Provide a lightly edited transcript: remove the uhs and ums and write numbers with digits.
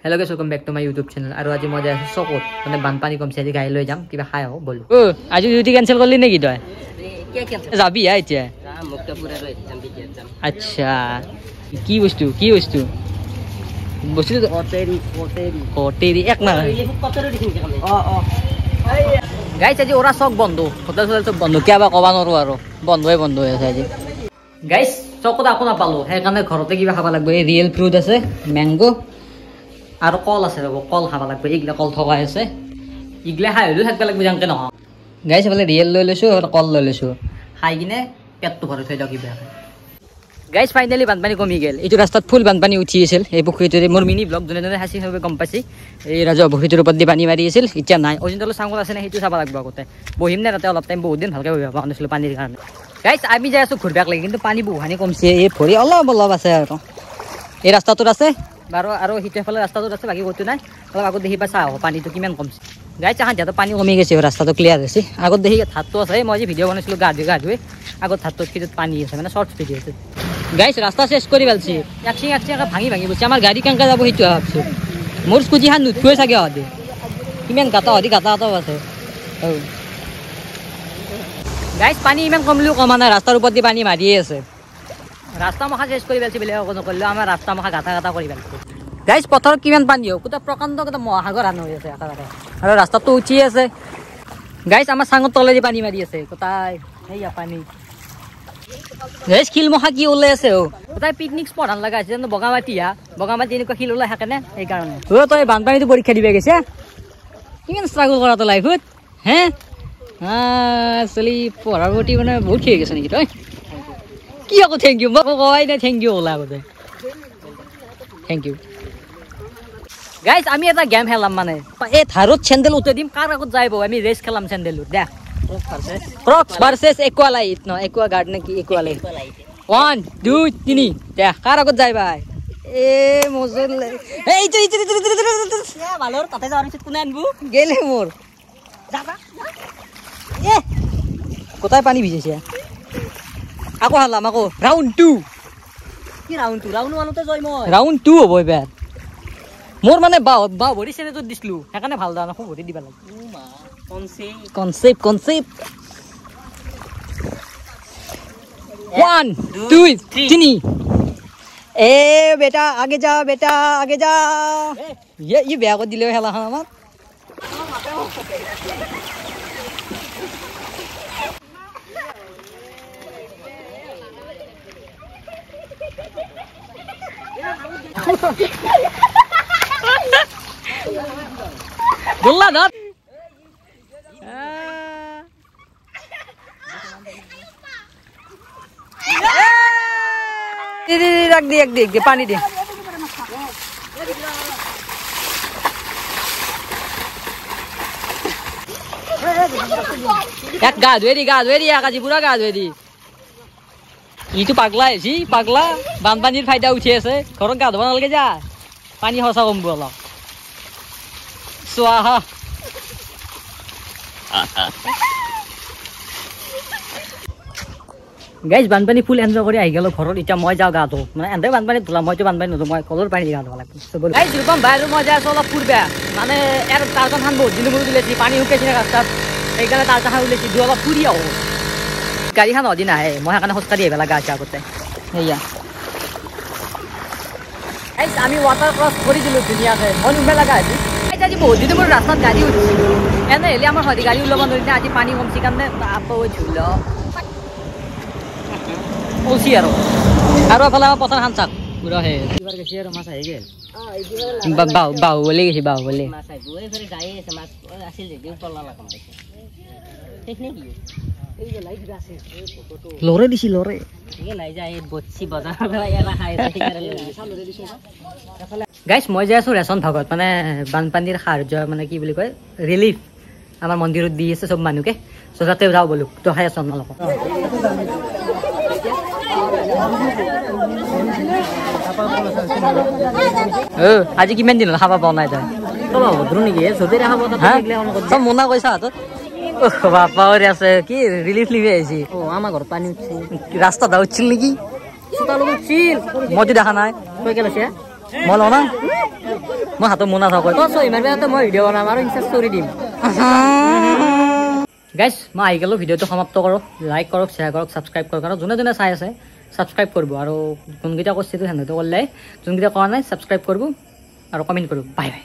Hello guys, welcome back to my YouTube channel. Aru aji moi jai Sokot mane banpani komse aji gai loi jam kiba khai ho bolu. Aji duty cancel korli neki toy? Ke cancel? Jabi ha etia. Mukta pura roi jam biji jam. Acha. Ki bostu? Bostu to hoteri ek na. Guys aji ora sok bondo. Hotel sob bondo. Kya ba koba noru aro. Bondo ase aji. Guys, Sokot ako na palo. He kane ghorote kiba khaba lagbo. Ei real fruit ase, mango. আর কল আছে রব কল খাবা লাগবে ইগলা কল থকা আছে ইগলা খাই হলো থাকবা লাগবে জানকে নহয় গাইস বলে রিয়েল লৈ লৈছো আর কল লৈ লৈছো খাই কিনে পেটটো ভৰি থৈ দাও কিবা গাইস ফাইনালি বানপানী কমি গেল এইটো ৰাস্তাত ফুল বানপানী উঠি আছিল এই পুখুৰীটোৰে মোৰ মিনি ব্লগ জনে হাসি হবে গম পাইছি এই ৰাজা পুখুৰীটোৰ ওপৰত দি পানী মাৰি আছিল ইচ্ছা নাই অজিন্তল সাংগল আছে না হেতু চাবা লাগব আগতে বহিম না তাতে অলপ টাইম বহুত দিন ভালকে বহিব পানিছিল পানীৰ কাৰণে গাইস আমি যাই আছো ঘুৰবাক লাগি কিন্তু পানী বহুহানি কমছে এই ভৰি অলপ আছে আৰু এই ৰাস্তাটোত আছে বাৰো আৰু হিটেফালে ৰাস্তাটোত আছে বাকি কতো নাই অলপ আগত দেখি পাছা পানীটো কিমান কমছে গাইছ আহা যাতে পানী কমি গৈছে ৰাস্তাটো ক্লিয়াৰ হৈছে আগত দেখি থাতটো আছে মই যে ভিডিঅ' বনাইছিলো গা ধুই আগত থাতটোত কিত পানী আছে মানে শৰ্টছ ভিডিঅ' আছে গাইছ ৰাস্তা চেছ কৰি ভালছি একচিং ভাঙি গৈছে আমাৰ গাড়ী কেনকা যাব হিটো ভাবছো মোৰ স্কুটি হান নুঠুৱে চাগে হদি কিমান গাতা আছে গাইছ পানী ইমান কমলিও কমা নাই ৰাস্তাৰ ওপৰত দি পানী মাৰিয়ে আছে ৰাস্তা মখা চেছ কৰি বেলছি বেলে অকন কৰিলো আমাৰ ৰাস্তা মখা গাতা কৰি বেলছি গাইস পথৰ কিমান পানী হ'ব কুটা প্ৰকাণ্ড কত মহাসাগৰ আন হৈ আছে আকাৰে আৰু ৰাস্তাটো উঠি আছে গাইস আমাৰ সাংগত তলেদি পানী মাৰি আছে কোটাই হেয়া পানী গাইস খিল মখা কি ওলাই আছে কোটাই পিকনিক স্পট আন লাগা আছে বগামাটি এনেকুৱা খিল ওলাই থাকে না এই কাৰণে তই বানপানীটো পৰীক্ষা দিবে গৈছে কিমান ষ্ট্ৰাগল কৰাটো লাইফত হে চলি পঢ়াৰ প্ৰতি মানে বহুত খেলি গৈছে নেকি তই কি আকৌ থ্যাংক ইউ মই কই না থ্যাংক ইউ ওলা আগতে থ্যাংক ইউ গাইস আমি এটা গেম খেলাম মানে এই থারত স্যান্ডেল উঠে দিম কার আগত যাইবো আমি রেস খেলাম স্যান্ডেল দেখ ক্রক্স ভার্সেস একুয়ালাইট ন একুয়া গার্ড নাকি একুয়ালাইট 1 2 3 দেখ কার আগত যাইবা এ মজল এই ভালোর তাতে যাওয়ার উচিত কোন আনবো গেলে মোর যাবা এ কোথায় পানি ভিজেছে আকৌ হালাম আকৌ রাউন্ড 2 কি রাউন্ড 2 রাউন্ড 1 তে জয় মই রাউন্ড 2 হ'ব এবাৰ মোৰ মানে বাও ভৰি চেনে তো দিছলু হেকানে ভাল দানা খুব ভৰি দিবা লাগে কনসেপ্ট 1 2 3 এ বেটা আগে যা ये বেয়া কৰি দিলে হেলা আমাক बोला ना देख पानी दे एक गा धोए दी आकाजी पूरा गा धोए दी ইটো পাগলা আছে পাগলা বানপানীৰ ফাইদা উঠি আছে ঘৰত গা ধুব নালাগে যা পানী হসা কমব অলপ সোহা গাইজ বানপানী ফুল এনজয় কৰি আহি গেল ঘৰত এতিয়া মই যাওঁ গা ধো মানে এনে বানপানী ধোলা মইতো বানপানী নধো মই কলৰ পানী গা ধুব লাগিব গাইজ ৰূপম বাহিৰত মই যাই আছো অলপ ফুৰবে মানে ইয়াৰ তাৰখন বহুত দিন মূৰত উলিয়াইছি পানী শুকাইছে ৰাস্তাত সেইকাৰণে তাৰখন উলিয়াইছি দু অলপ ফুৰি আহো গাড়ীখন অদিন আহে মই সেইকাৰণে খোজকাঢ়ি আহিব লগা আছে আগতে সেয়া আমি ৱাটাৰ ক্ৰছ কৰি দিলোঁ ধুনীয়াকৈ মই নুমে লগা আজি আজি বহুত দিনৰ মোৰ ৰাস্তাত গাড়ী উঠিছিলোঁ এনে হেলি আমাৰ সদায় গাড়ী ওলাব নোৱাৰিলে আজি পানী কমছি কাৰণে আকৌ ঝুল ওলছি আৰু এফালে আমাৰ পথাৰ খান চাক পুৰা হে এইবাৰ গৈছে আৰু মাছ আহি গেল বাহুবলি গৈছে বাহুবলি লৰে দিছি লৰে গাইছ মই যাই আছো ৰেচন ভাগত মানে বানপানীৰ সাহায্য মানে কি বুলি কয় ৰিলিফ আমাৰ মন্দিৰত দি আছে চব মানুহকে চ' তাতে যাওঁ বোলো তো খাই আছো আপোনালোকক আজি কিমান দিন খাব পোৱা নাই তই নেকি চব মনা কৈছা হাতত বাপারে আছে কি রিলিফ লিভে আইছি ও আমার ঘর পানি উঠছে রাস্তা দা উঠছিল নাকি সুতা লোক উঠছিল মজি দেখা নাই কই গেল সে মই লওঁ না মই হাতত মোনা থাকোঁ তই ইমান বেলাতে মই ভিডিঅ' বনাম আৰু ইনষ্টা ষ্টৰি দিম গাইজ মই আহি গ'লোঁ ভিডিঅ'টো সমাপ্ত কৰোঁ লাইক কৰক শ্বেয়াৰ কৰক ছাবস্ক্ৰাইব কৰক আৰু যোনে যোনে চাই আছে ছাবস্ক্ৰাইব কৰিব আৰু যোনকেইটা কৰিছে সেইটো সেনেকৈ কৰিলে যোনকেইটা কৰা নাই ছাবস্ক্ৰাইব কৰিব আৰু কমেণ্ট কৰিব বাই বাই